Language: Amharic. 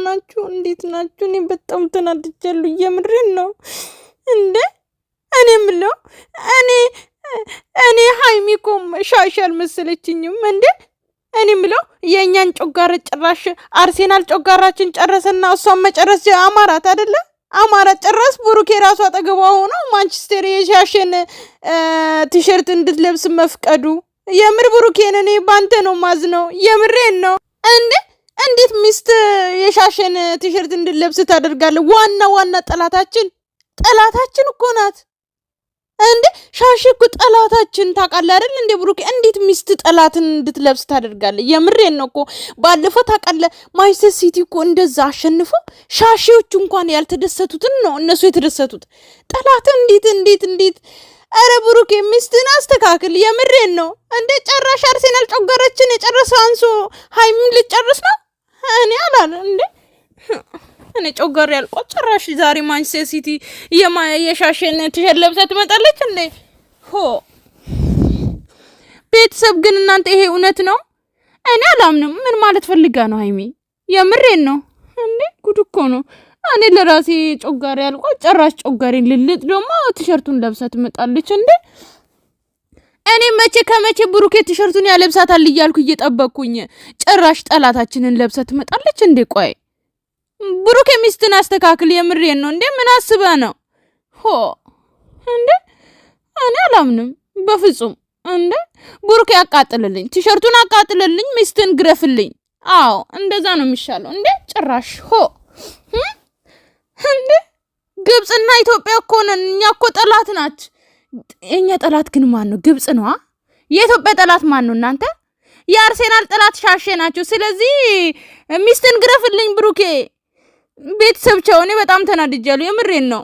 ናችሁ? እንዴት ናችሁ? እኔ በጣም ተናድጃለሁ። የምሬን ነው እንዴ። እኔ ምለው እኔ ሃይሚ እኮ ሻሽ አልመሰለችኝም እንዴ። እኔ ምለው የእኛን ጮጋራ ጭራሽ አርሴናል ጮጋራችን ጨረሰና እሷን መጨረስ አማራት አይደለ? አማራት ጨረስ። ብሩኬ ራሱ አጠገቧ ሆኖ ማንቸስተር የሻሽን ቲሸርት እንድትለብስ መፍቀዱ የምር ብሩኬን እኔ ባንተ ነው ማዝነው። የምሬን ነው እንዴ። እንዴት ሚስት የሻሽን ቲሸርት እንድትለብስ ታደርጋለህ? ዋና ጠላታችን እኮ ናት እንዴ። ሻሽ እኮ ጠላታችን ታውቃለህ አይደል እንዴ ብሩኬ? እንዴት ሚስት ጠላትን እንድትለብስ ታደርጋለህ? የምሬን ነው እኮ ባለፈው ታውቃለህ ማንቸስተር ሲቲ እኮ እንደዛ አሸንፎ ሻሺዎቹ እንኳን ያልተደሰቱትን ነው እነሱ የተደሰቱት። ጠላት እንዴት አረ ብሩኬ ሚስትን አስተካክል። የምሬን ነው እንዴ። ጨራሽ አርሴናል ጮጋራችን የጨረሰው አንሶ ሃይሚን ልጨርስ ነው። እኔ አላለ እንዴ እኔ ጮጋር ያልቆ ጨራሽ ዛሬ ማንቸስተር ሲቲ የሻሽን ቲሸርት ለብሳ ትመጣለች እንዴ? ሆ ቤተሰብ ግን እናንተ ይሄ እውነት ነው? እኔ አላምንም። ምን ማለት ፈልጋ ነው ሃይሚ? የምሬን ነው እንዴ። ጉድ እኮ ነው። እኔ ለራሴ ጮጋር ያልቆ ጨራሽ ጮጋሬን ልልጥ ደግሞ ቲሸርቱን ለብሳ ትመጣለች እንዴ? እኔ ከመቼ ብሩኬ ቲሸርቱን ያለብሳታል እያልኩ እየጠበቅኩኝ ጭራሽ ጠላታችንን ለብሳ ትመጣለች እንዴ? ቆይ ብሩኬ ሚስትን አስተካክል። የምሬን ነው እንዴ። ምን አስበህ ነው? ሆ እንዴ እኔ አላምንም በፍጹም እንዴ። ብሩኬ አቃጥልልኝ፣ ቲሸርቱን አቃጥልልኝ፣ ሚስትን ግረፍልኝ። አዎ እንደዛ ነው የሚሻለው እንዴ። ጭራሽ ሆ እንዴ ግብጽና ኢትዮጵያ እኮ ነን እኛ እኮ ጠላት ናት። የኛ ጠላት ግን ማን ነው? ግብጽ ነው። የኢትዮጵያ ጠላት ማን ነው? እናንተ የአርሴናል ጠላት ሻሼ ናቸው። ስለዚህ ሚስትን ግረፍልኝ ብሩኬ። ቤተሰብ ቻው። እኔ በጣም ተናድጃለሁ። የምሬን ነው።